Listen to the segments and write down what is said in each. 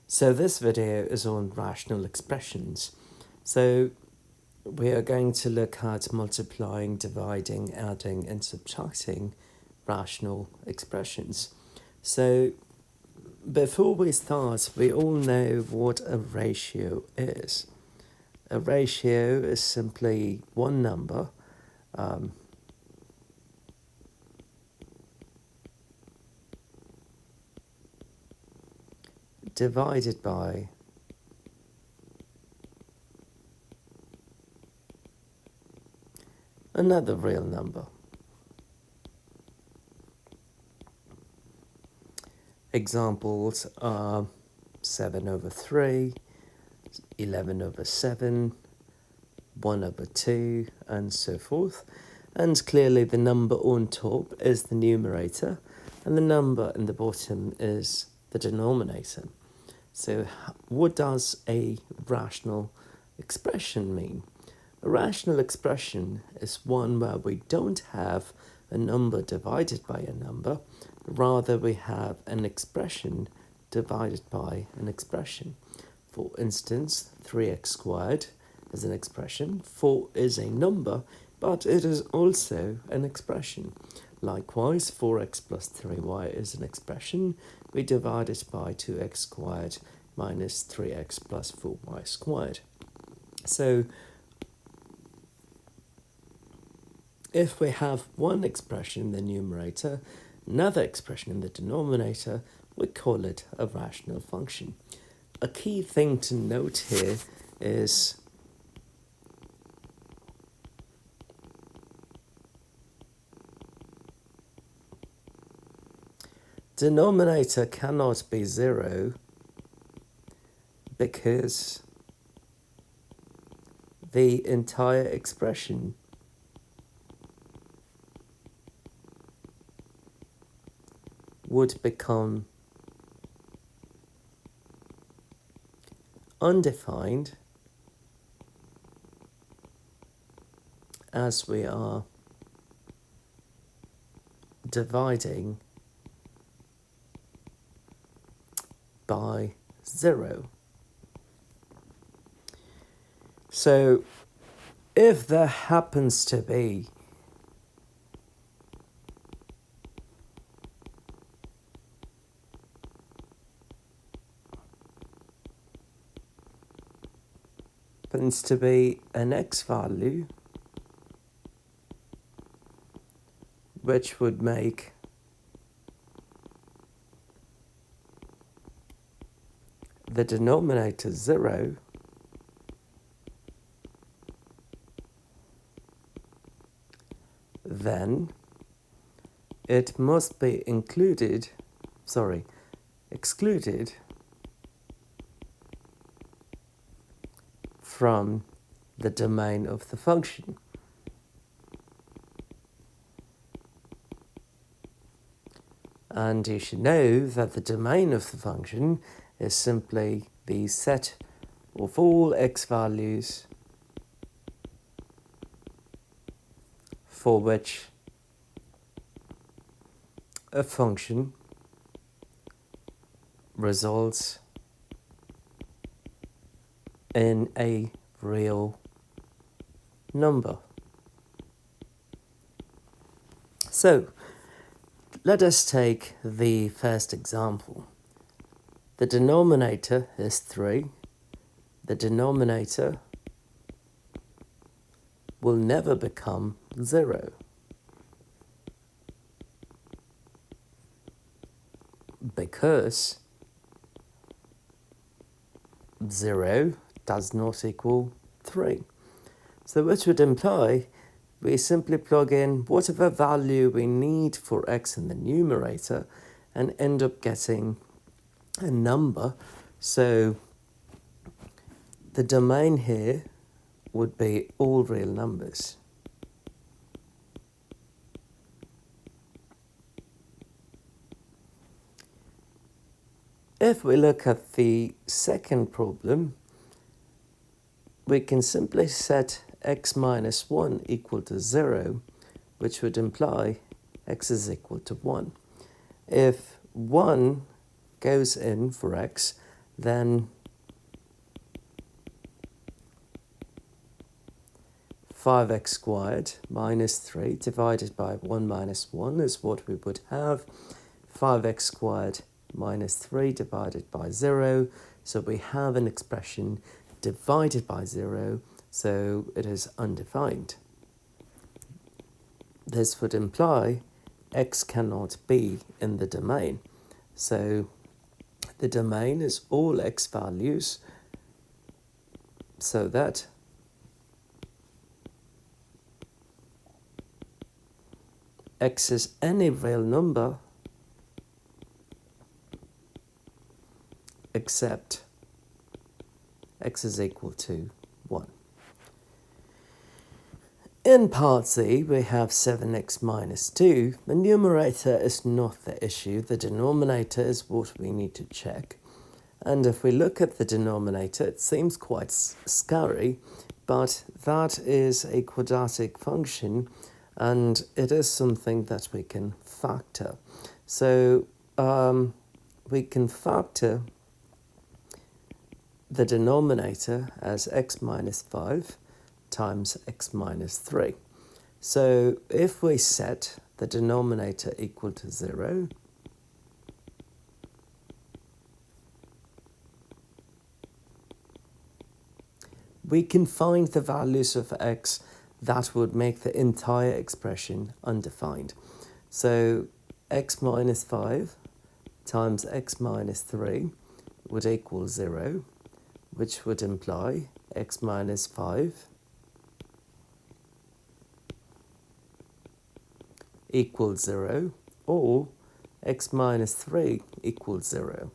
So this video is on rational expressions. So we are going to look at multiplying, dividing, adding and subtracting rational expressions. So before we start, we all know what a ratio is. A ratio is simply one number divided by another real number. Examples are 7 over 3, 11 over 7, 1 over 2, and so forth. And clearly the number on top is the numerator, and the number in the bottom is the denominator. So what does a rational expression mean? A rational expression is one where we don't have a number divided by a number, rather we have an expression divided by an expression. For instance, 3x squared is an expression. 4 is a number, but it is also an expression. Likewise, 4x plus 3y is an expression. We divide it by 2x squared minus 3x plus 4y squared. So if we have one expression in the numerator, another expression in the denominator, we call it a rational function. A key thing to note here is denominator cannot be 0 because the entire expression would become undefined as we are dividing by 0. So if there happens to be an x value which would make the denominator 0, then it must be excluded from the domain of the function. And you should know that the domain of the function is simply the set of all x values for which a function results in a real number. So let us take the first example. The denominator is 3. The denominator will never become 0 because 0 does not equal 3. So which would imply we simply plug in whatever value we need for x in the numerator and end up getting a number. So the domain here would be all real numbers. If we look at the second problem, we can simply set x minus 1 equal to 0, which would imply x is equal to 1. If 1 goes in for x, then 5x squared minus 3 divided by 1 minus 1 is what we would have. 5x squared minus 3 divided by 0. So we have an expression divided by 0, so it is undefined. This would imply x cannot be in the domain. So the domain is all x values, so that x is any real number except x is equal to 1. In part C, we have 7x minus 2. The numerator is not the issue. The denominator is what we need to check. And if we look at the denominator, it seems quite scary, but that is a quadratic function, and it is something that we can factor. So we can factor the denominator as x minus 5 times x minus 3. So if we set the denominator equal to 0, we can find the values of x that would make the entire expression undefined. So x minus 5 times x minus 3 would equal 0, which would imply x minus 5 equals 0, or x minus 3 equals 0.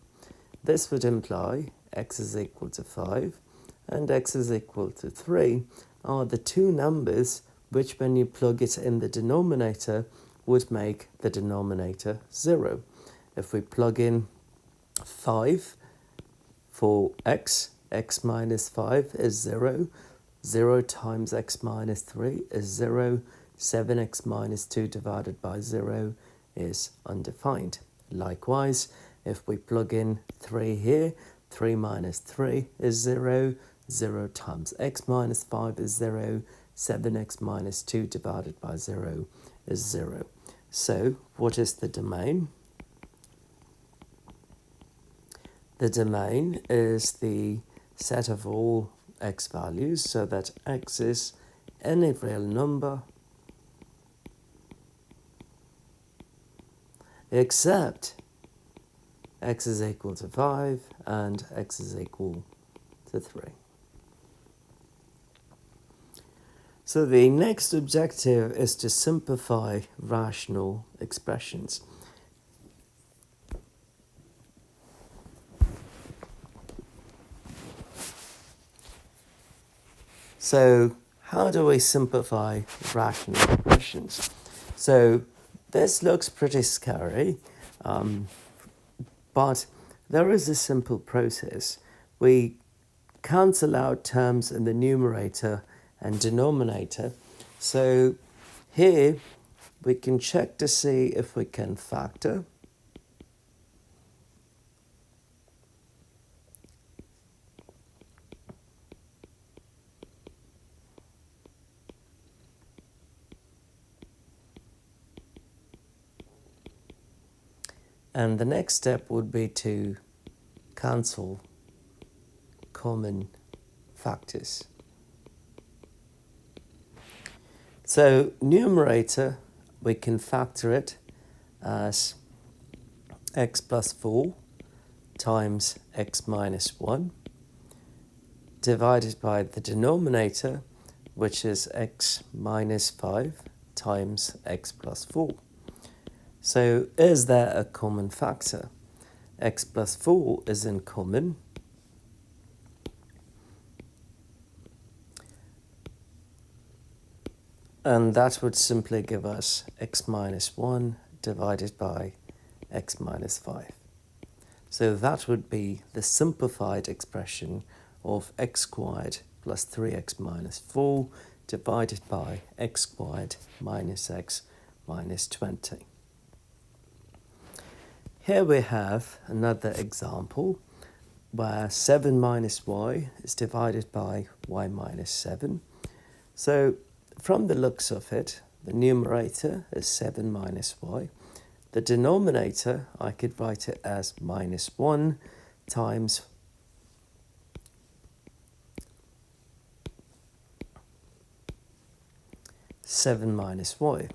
This would imply x is equal to 5 and x is equal to 3 are the two numbers which, when you plug it in the denominator, would make the denominator 0. If we plug in 5 for x, x minus 5 is 0, 0 times x minus 3 is 0, 7x minus 2 divided by 0 is undefined. Likewise, if we plug in 3 here, 3 minus 3 is 0, 0 times x minus 5 is 0, 7x minus 2 divided by 0 is 0. So, what is the domain? The domain is the set of all x values, so that x is any real number except x is equal to 5 and x is equal to 3. So the next objective is to simplify rational expressions. So how do we simplify rational expressions? So this looks pretty scary, but there is a simple process. We cancel out terms in the numerator and denominator. So here we can check to see if we can factor. And the next step would be to cancel common factors. So numerator, we can factor it as x plus 4 times x minus 1 divided by the denominator, which is x minus 5 times x plus 4. So is there a common factor? X plus 4 is in common. And that would simply give us x minus 1 divided by x minus 5. So that would be the simplified expression of x squared plus 3x minus 4 divided by x squared minus x minus 20. Here we have another example. where 7 minus y is divided by y minus 7. So from the looks of it, the numerator is 7 minus y. The denominator, I could write it as minus 1 times seven minus y.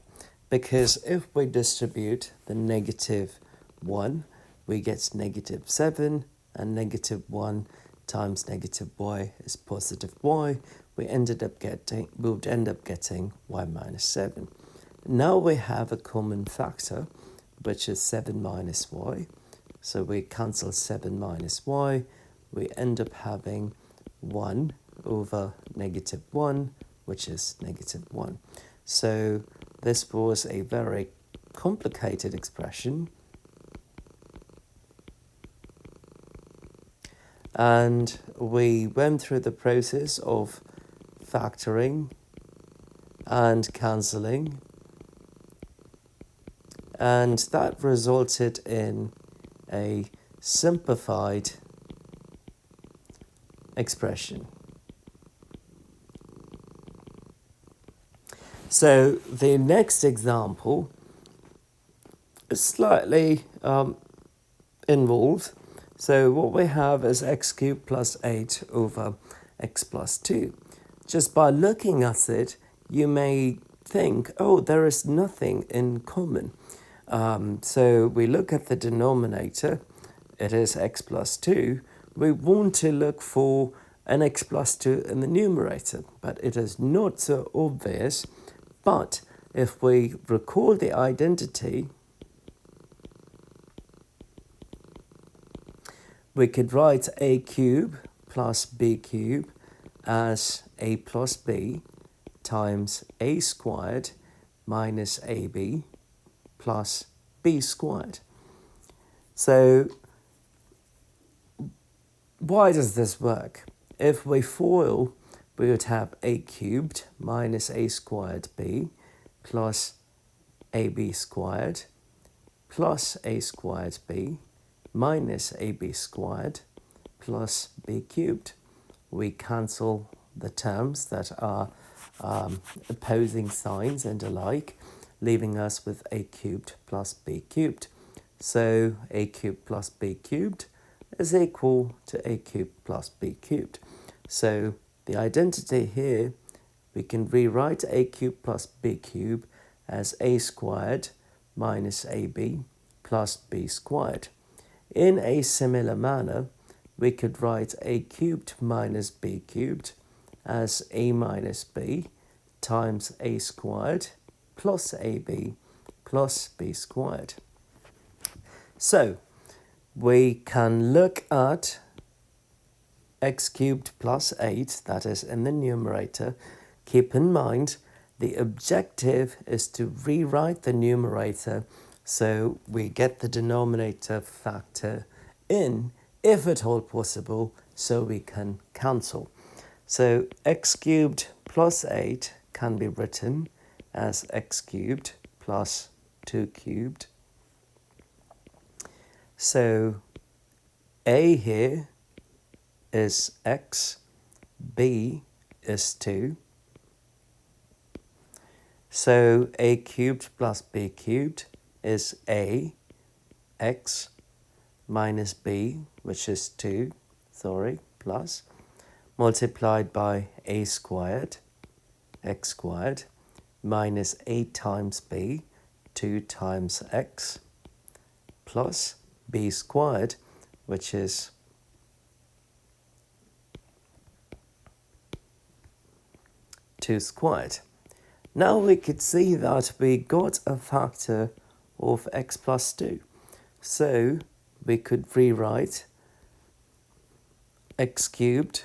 Because if we distribute the negative 1, we get negative 7, and negative 1 times negative y is positive y. We would end up getting y minus 7. Now we have a common factor, which is 7 minus y. So we cancel 7 minus y. We end up having 1 over negative 1, which is negative 1. So this was a very complicated expression. And we went through the process of factoring and cancelling, and that resulted in a simplified expression. So the next example is slightly involved. So what we have is x cubed plus 8 over x plus 2. Just by looking at it, you may think, oh, there is nothing in common. So we look at the denominator, it is x plus 2. We want to look for an x plus 2 in the numerator, but it is not so obvious. But if we recall the identity, we could write a cube plus b cube as a plus b times a squared minus ab plus b squared. So why does this work? If we FOIL, we would have a cubed minus a squared b plus ab squared plus a squared b minus ab squared plus b cubed. We cancel the terms that are opposing signs and alike, leaving us with a cubed plus b cubed. So a cubed plus b cubed is equal to a cubed plus b cubed. So the identity here, we can rewrite a cubed plus b cubed as a squared minus ab plus b squared. In a similar manner, we could write a cubed minus b cubed as a minus b times a squared plus ab plus b squared. So we can look at x cubed plus 8, that is in the numerator. Keep in mind, the objective is to rewrite the numerator so we get the denominator factor in, if at all possible, so we can cancel. So x cubed plus 8 can be written as x cubed plus 2 cubed. So a here is x, b is 2. So a cubed plus b cubed is a x minus b, which is 2, plus, multiplied by a squared, x squared, minus 8 times b, 2 times x, plus b squared, which is 2 squared. Now we could see that we got a factor of x plus 2. So we could rewrite x cubed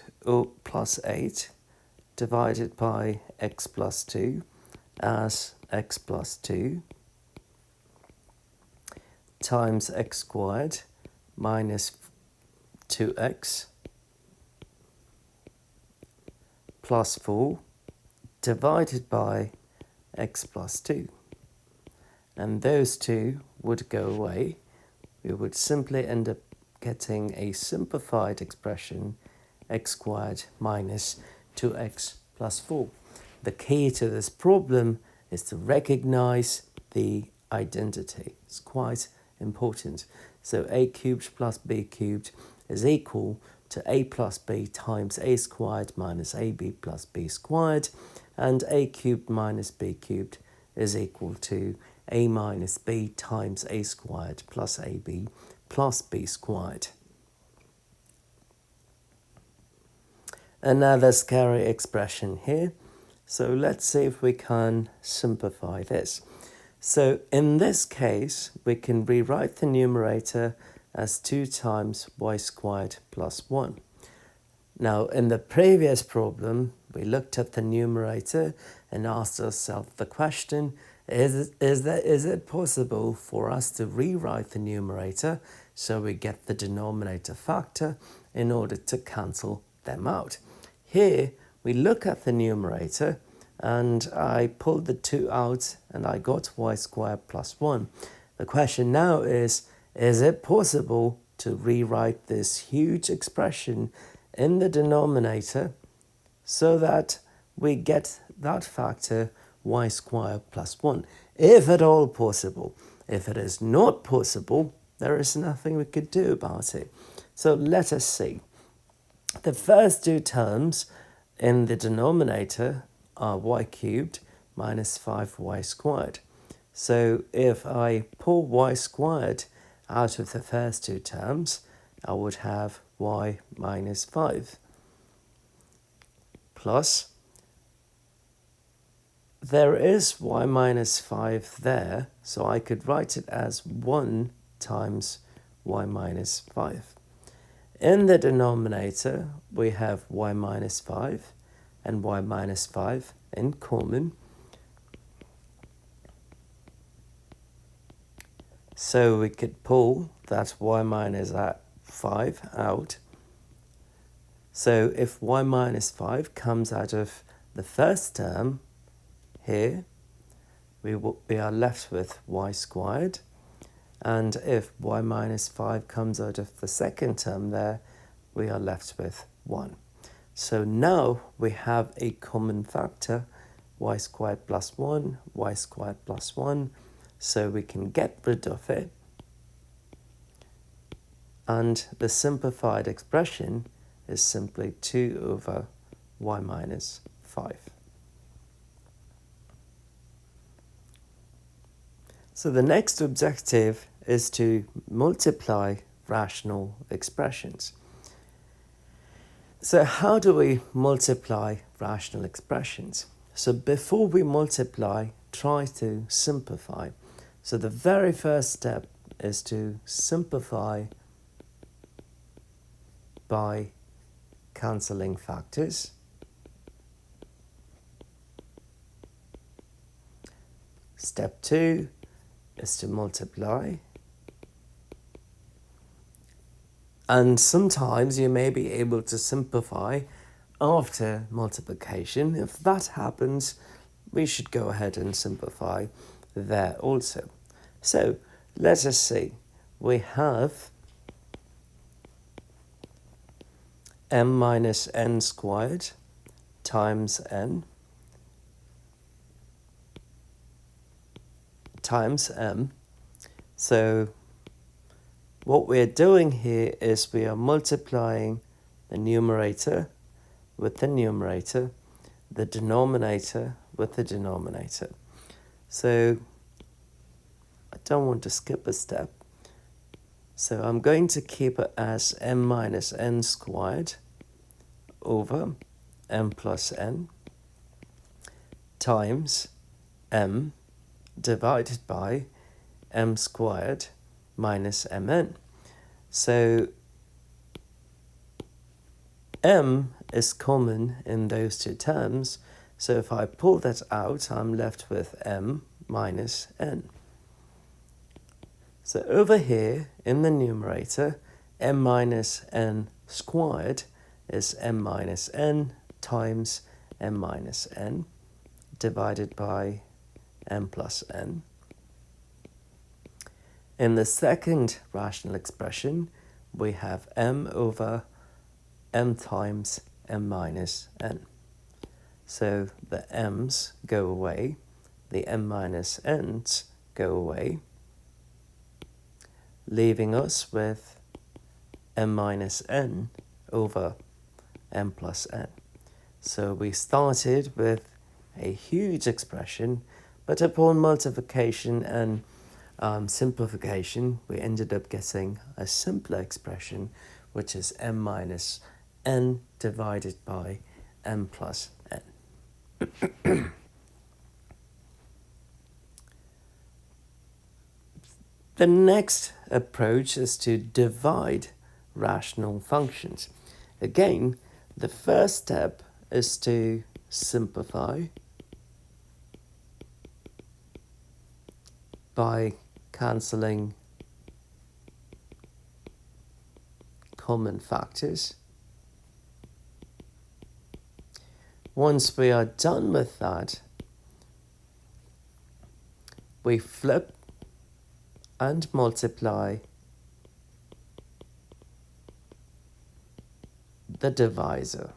plus 8 divided by x plus 2 as x plus 2 times x squared minus 2x plus 4 divided by x plus 2. And those two would go away. We would simply end up getting a simplified expression, x squared minus 2x plus 4. The key to this problem is to recognize the identity. It's quite important. So a cubed plus b cubed is equal to a plus b times a squared minus ab plus b squared, and a cubed minus b cubed is equal to a minus b times a squared plus ab plus b squared. Another scary expression here. So let's see if we can simplify this. So in this case, we can rewrite the numerator as 2 times y squared plus 1. Now, in the previous problem, we looked at the numerator and asked ourselves the question, is it possible for us to rewrite the numerator so we get the denominator factor in order to cancel them out? Here, we look at the numerator and I pulled the 2 out and I got y squared plus 1. The question now is it possible to rewrite this huge expression in the denominator so that we get that factor y squared plus 1, if at all possible? If it is not possible, there is nothing we could do about it. So let us see. The first 2 terms in the denominator are y cubed minus 5y squared. So if I pull y squared out of the first 2 terms, I would have y minus 5 plus, there is y minus 5 there, so I could write it as 1 times y minus 5. In the denominator, we have y minus 5 and y minus 5 in common. So we could pull that y minus 5 out. So if y minus 5 comes out of the first term here, we are left with y squared. And if y minus 5 comes out of the second term there, we are left with 1. So now we have a common factor, y squared plus 1, y squared plus 1, so we can get rid of it. And the simplified expression is simply 2 over y minus 5. So the next objective is to multiply rational expressions. So how do we multiply rational expressions? So before we multiply, try to simplify. So the very first step is to simplify by cancelling factors. Step 2 is to multiply. And sometimes you may be able to simplify after multiplication. If that happens, we should go ahead and simplify there also. So let us see. We have m minus n squared times n times m. So what we're doing here is we are multiplying the numerator with the numerator, the denominator with the denominator. So I don't want to skip a step. So I'm going to keep it as m minus n squared over m plus n times m divided by m squared minus mn. So m is common in those 2 terms, so if I pull that out, I'm left with m minus n. So over here in the numerator, m minus n squared is m minus n times m minus n divided by m plus n. In the second rational expression, we have m over m times m minus n. So the m's go away, the m minus n's go away, leaving us with m minus n over m plus n. So we started with a huge expression, but upon multiplication and simplification, we ended up getting a simpler expression, which is m minus n divided by m plus n. The next approach is to divide rational functions. Again, the first step is to simplify by cancelling common factors. Once we are done with that, we flip and multiply the divisor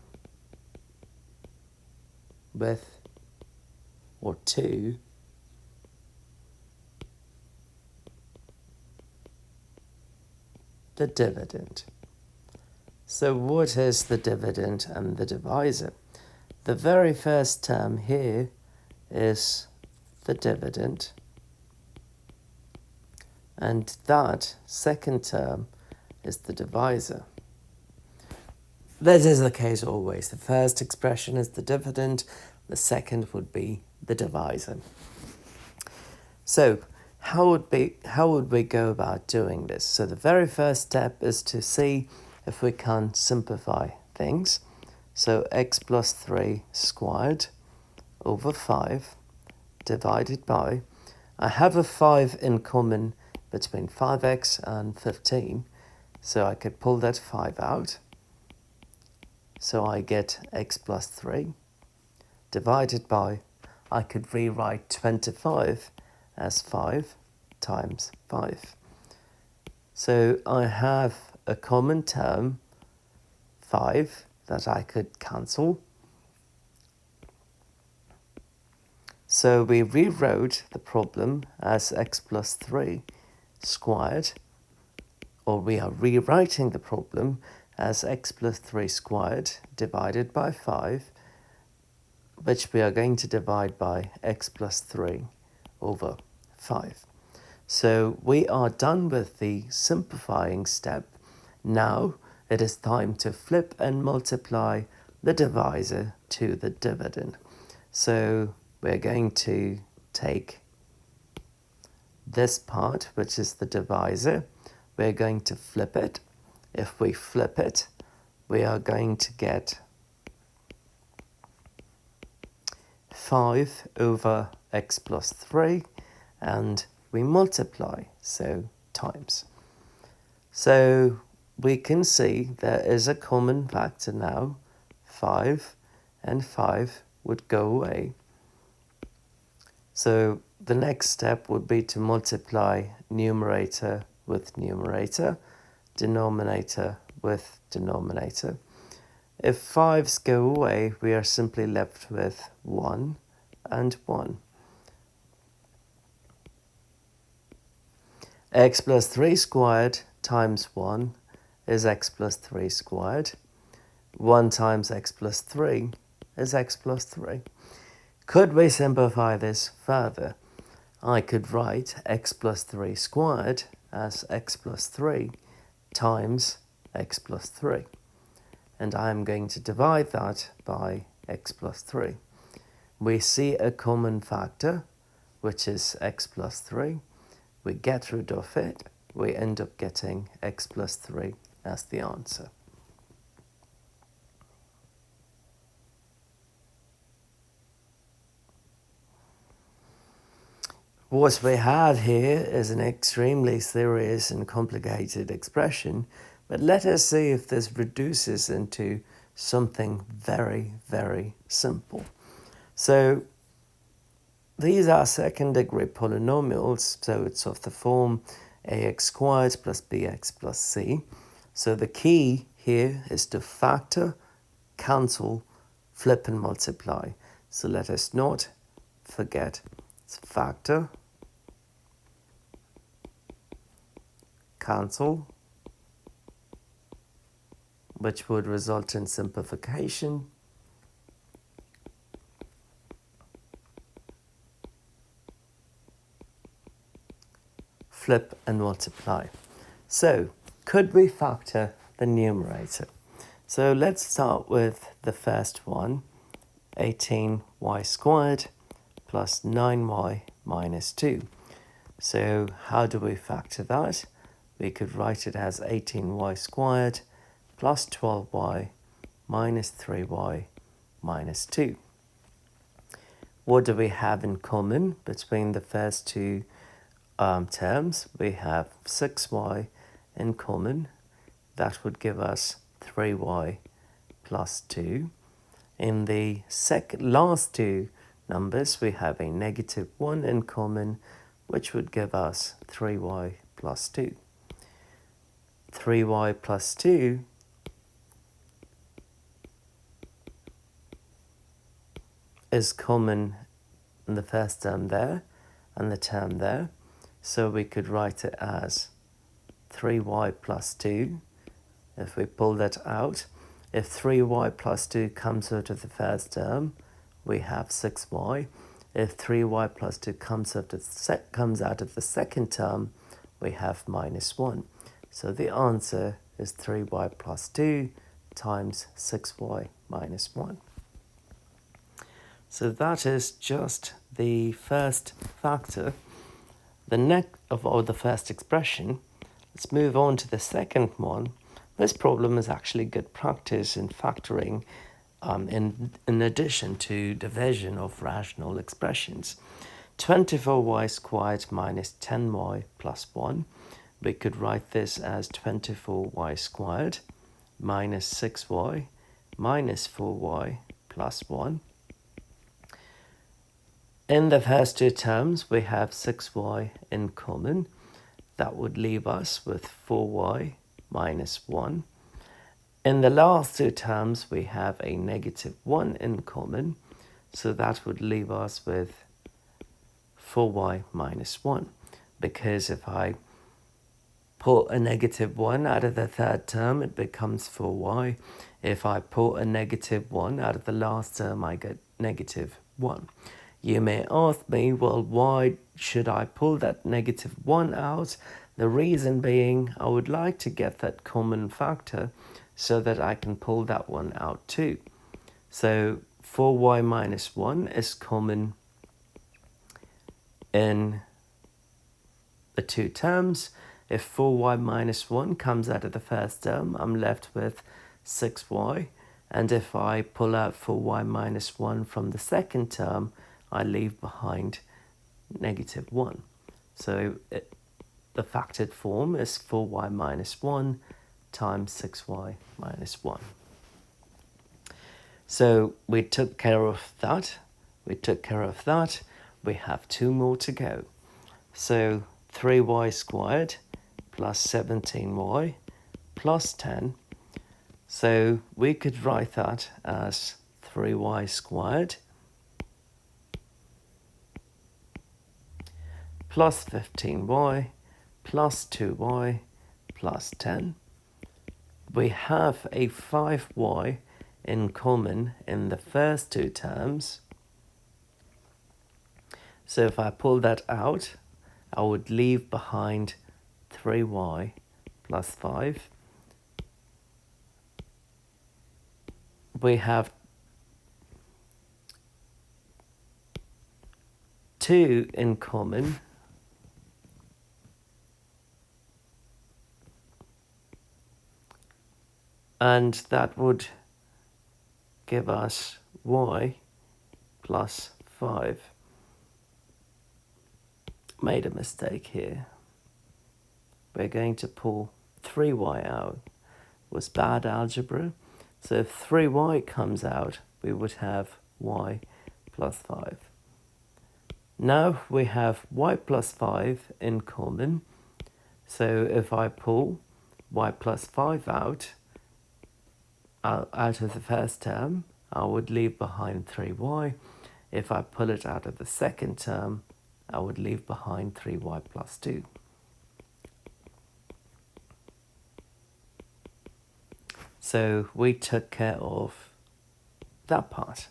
with or to the dividend. So what is the dividend and the divisor? The very first term here is the dividend, and that second term is the divisor. This is the case always. The first expression is the dividend, the second would be the divisor. So how would we go about doing this? So the very first step is to see if we can simplify things. So x plus 3 squared over 5 divided by, I have a 5 in common between 5x and 15, so I could pull that 5 out. So I get x plus 3 divided by, I could rewrite 25 as 5 times 5. So I have a common term, 5, that I could cancel. So we rewrote the problem as x plus 3 squared, or we are rewriting the problem as x plus 3 squared divided by 5, which we are going to divide by x plus 3 over 5. So we are done with the simplifying step. Now it is time to flip and multiply the divisor to the dividend. So we're going to take this part, which is the divisor, we're going to flip it. If we flip it, we are going to get 5 over x plus 3, and we multiply, so times. So we can see there is a common factor now, 5, and 5 would go away. So the next step would be to multiply numerator with numerator, denominator with denominator. If 5s go away, we are simply left with 1 and 1. X plus 3 squared times 1 is x plus 3 squared. 1 times x plus 3 is x plus 3. Could we simplify this further? I could write x plus 3 squared as x plus 3 times x plus 3. And I'm going to divide that by x plus 3. We see a common factor, which is x plus 3. We get rid of it. We end up getting x plus 3 as the answer. What we have here is an extremely serious and complicated expression, but let us see if this reduces into something very, very simple. So these are second degree polynomials, so it's of the form ax squared plus bx plus c. So the key here is to factor, cancel, flip and multiply. So let us not forget it's factor, cancel, which would result in simplification, flip and multiply. So could we factor the numerator? So let's start with the first one, 18y squared plus 9y minus 2. So how do we factor that? We could write it as 18y squared plus 12y minus 3y minus 2. What do we have in common between the first two terms? We have 6y in common. That would give us 3y plus 2. In the last two numbers, we have a negative 1 in common, which would give us 3y plus 2. 3y plus 2 is common in the first term there and the term there. So we could write it as 3y plus 2. If we pull that out, if 3y plus 2 comes out of the first term, we have 6y. If 3y plus 2 comes out of the second term, we have minus 1. So the answer is 3y plus 2 times 6y minus 1. So that is just the first factor. The first expression. Let's move on to the second one. This problem is actually good practice in factoring in addition to division of rational expressions. 24y squared minus 10y plus 1. We could write this as 24y squared minus 6y minus 4y plus 1. In the first two terms, we have 6y in common. That would leave us with 4y minus 1. In the last two terms, we have a negative 1 in common. So that would leave us with 4y minus 1. Because if I pull a negative 1 out of the third term, it becomes 4y. If I pull a negative 1 out of the last term, I get negative 1. You may ask me, well, why should I pull that negative 1 out? The reason being, I would like to get that common factor so that I can pull that one out too. So 4y minus 1 is common in the two terms. If 4y minus 1 comes out of the first term, I'm left with 6y. And if I pull out 4y minus 1 from the second term, I leave behind negative 1. So the factored form is 4y minus 1 times 6y minus 1. So we took care of that. We have two more to go. So 3y squared plus 17y plus 10. So we could write that as 3y squared plus 15y plus 2y plus 10. We have a 5y in common in the first two terms. So if I pull that out, I would leave behind 3y plus 5. We have 2 in common. And that would give us y plus 5. Made a mistake here. We're going to pull 3y out. It was bad algebra. So if 3y comes out, we would have y plus 5. Now we have y plus 5 in common. So if I pull y plus 5 out of the first term, I would leave behind 3y. If I pull it out of the second term, I would leave behind 3y plus 2. So we took care of that part.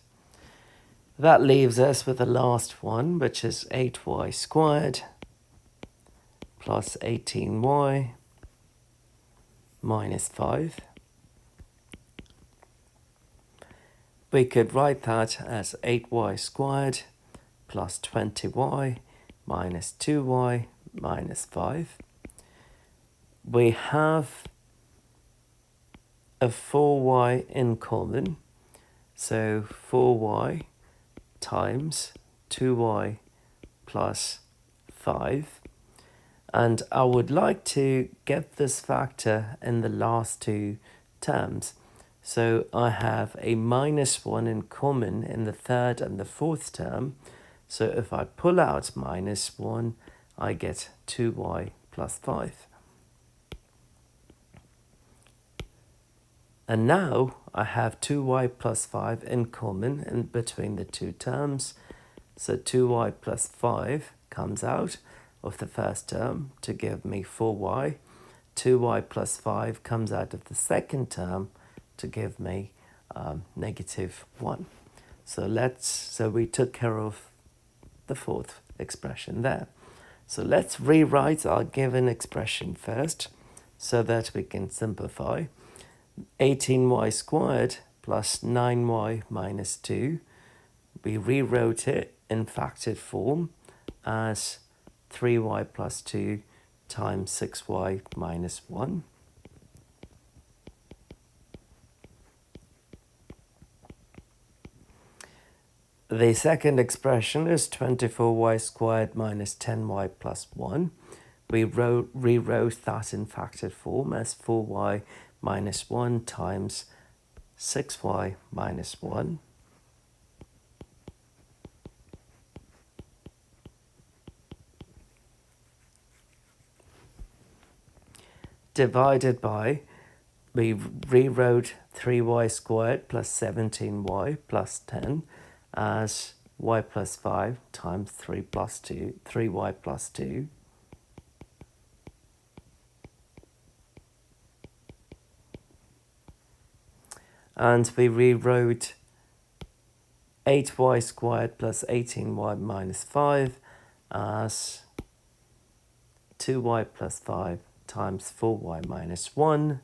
That leaves us with the last one, which is 8y squared plus 18y minus 5. We could write that as 8y squared plus 20y minus 2y minus 5. We have a 4y in common, so 4y times 2y plus 5. And I would like to get this factor in the last two terms. So I have a minus 1 in common in the third and the fourth term. So if I pull out minus 1, I get 2y plus 5. And now I have 2y plus 5 in common in between the two terms. So 2y plus 5 comes out of the first term to give me 4y. 2y plus 5 comes out of the second term to give me negative 1. So we took care of the fourth expression there. So let's rewrite our given expression first so that we can simplify. 18y squared plus 9y minus 2. We rewrote it in factored form as 3y plus 2 times 6y minus 1. The second expression is 24y squared minus 10y plus 1. We rewrote that in factored form as 4y minus 1 times 6y minus 1. Divided by, we rewrote 3y squared plus 17y plus 10 as y plus 5 times 3y plus 2. And we rewrote 8y squared plus 18y minus 5 as 2y plus 5 times 4y minus 1.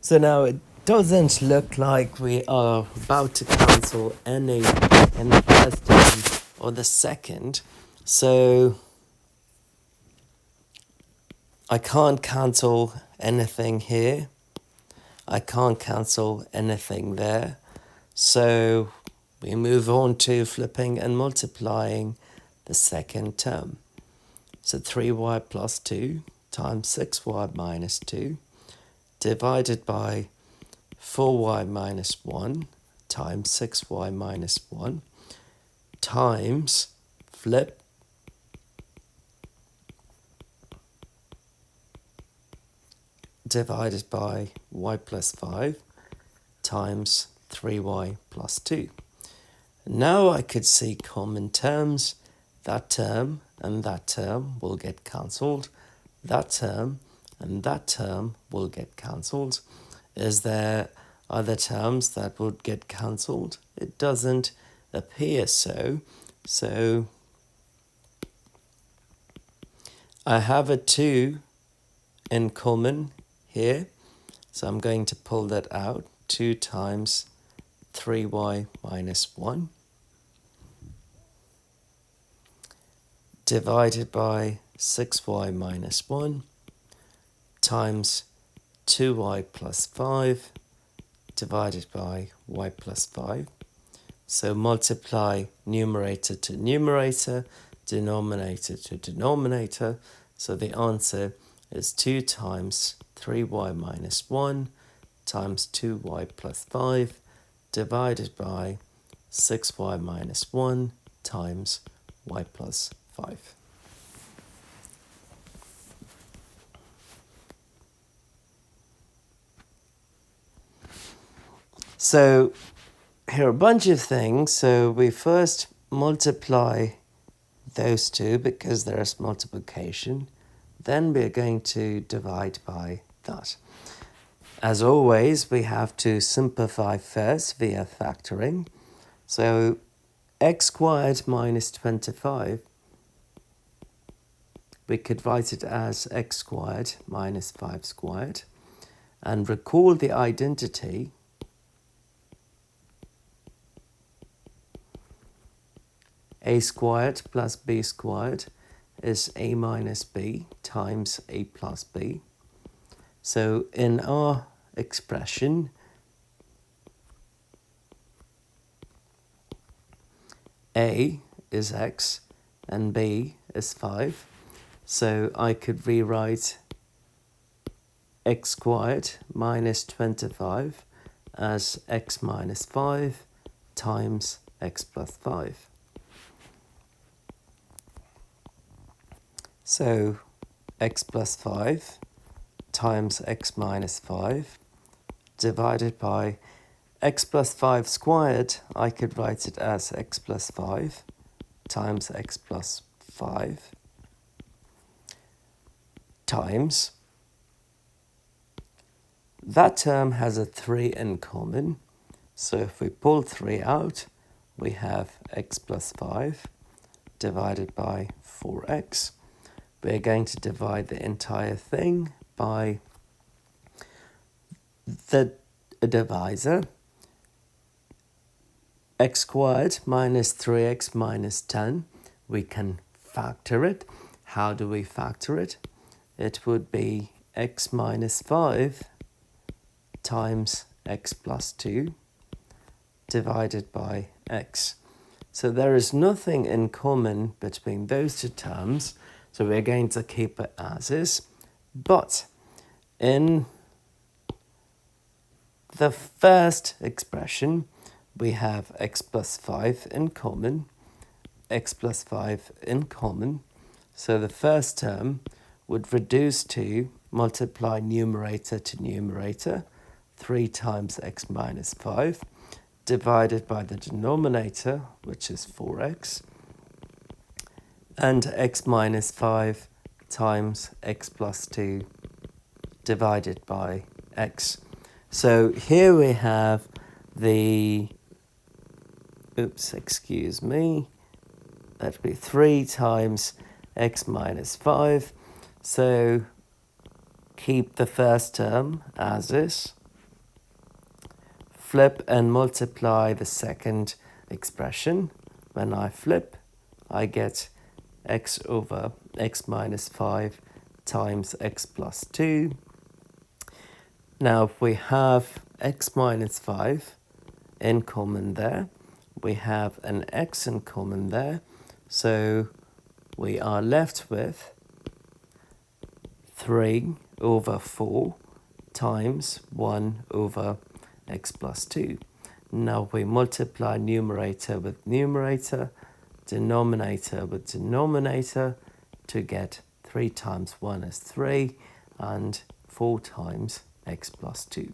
So now it doesn't look like we are about to cancel any in the first term or the second. So I can't cancel anything here. I can't cancel anything there. So we move on to flipping and multiplying the second term. So 3y plus 2 times 6y minus 2 divided by 4y minus 1 times 6y minus 1 times flip divided by y plus 5 times 3y plus 2. Now I could see common terms. That term and that term will get cancelled. That term and that term will get cancelled. Is there other terms that would get cancelled? It doesn't appear so. So I have a 2 in common here. So I'm going to pull that out. 2 times 3y minus 1 divided by 6y minus 1 times 2y plus 5 divided by y plus 5. So multiply numerator to numerator, denominator to denominator. So the answer is 2 times 3y minus 1 times 2y plus 5 divided by 6y minus 1 times y plus 5. So here are a bunch of things. So we first multiply those two because there's multiplication. Then we're going to divide by that. As always, we have to simplify first via factoring. So x squared minus 25, we could write it as x squared minus 5 squared. And recall the identity. A squared plus b squared is a minus b times a plus b. So in our expression, a is x and b is 5. So I could rewrite x squared minus 25 as x minus 5 times x plus 5. So x plus 5 times x minus 5 divided by x plus 5 squared, I could write it as x plus 5 times x plus 5 times. That term has a 3 in common. So if we pull 3 out, we have x plus 5 divided by 4x. We're going to divide the entire thing by the divisor. X squared minus 3x minus 10. We can factor it. How do we factor it? It would be x minus 5 times x plus 2 divided by x. So there is nothing in common between those two terms. So we're going to keep it as is. But in the first expression, we have x plus 5 in common, x plus 5 in common. So the first term would reduce to multiply numerator to numerator, 3 times x minus 5, divided by the denominator, which is 4x, and x minus 5 times x plus 2 divided by x. So here we have the, excuse me, that would be 3 times x minus 5. So keep the first term as is. Flip and multiply the second expression. When I flip, I get x over x minus 5 times x plus 2. Now if we have x minus 5 in common there, we have an x in common there, so we are left with 3 over 4 times 1 over x plus 2. Now we multiply numerator with numerator, denominator with denominator to get 3 times 1 is 3 and 4 times x plus 2.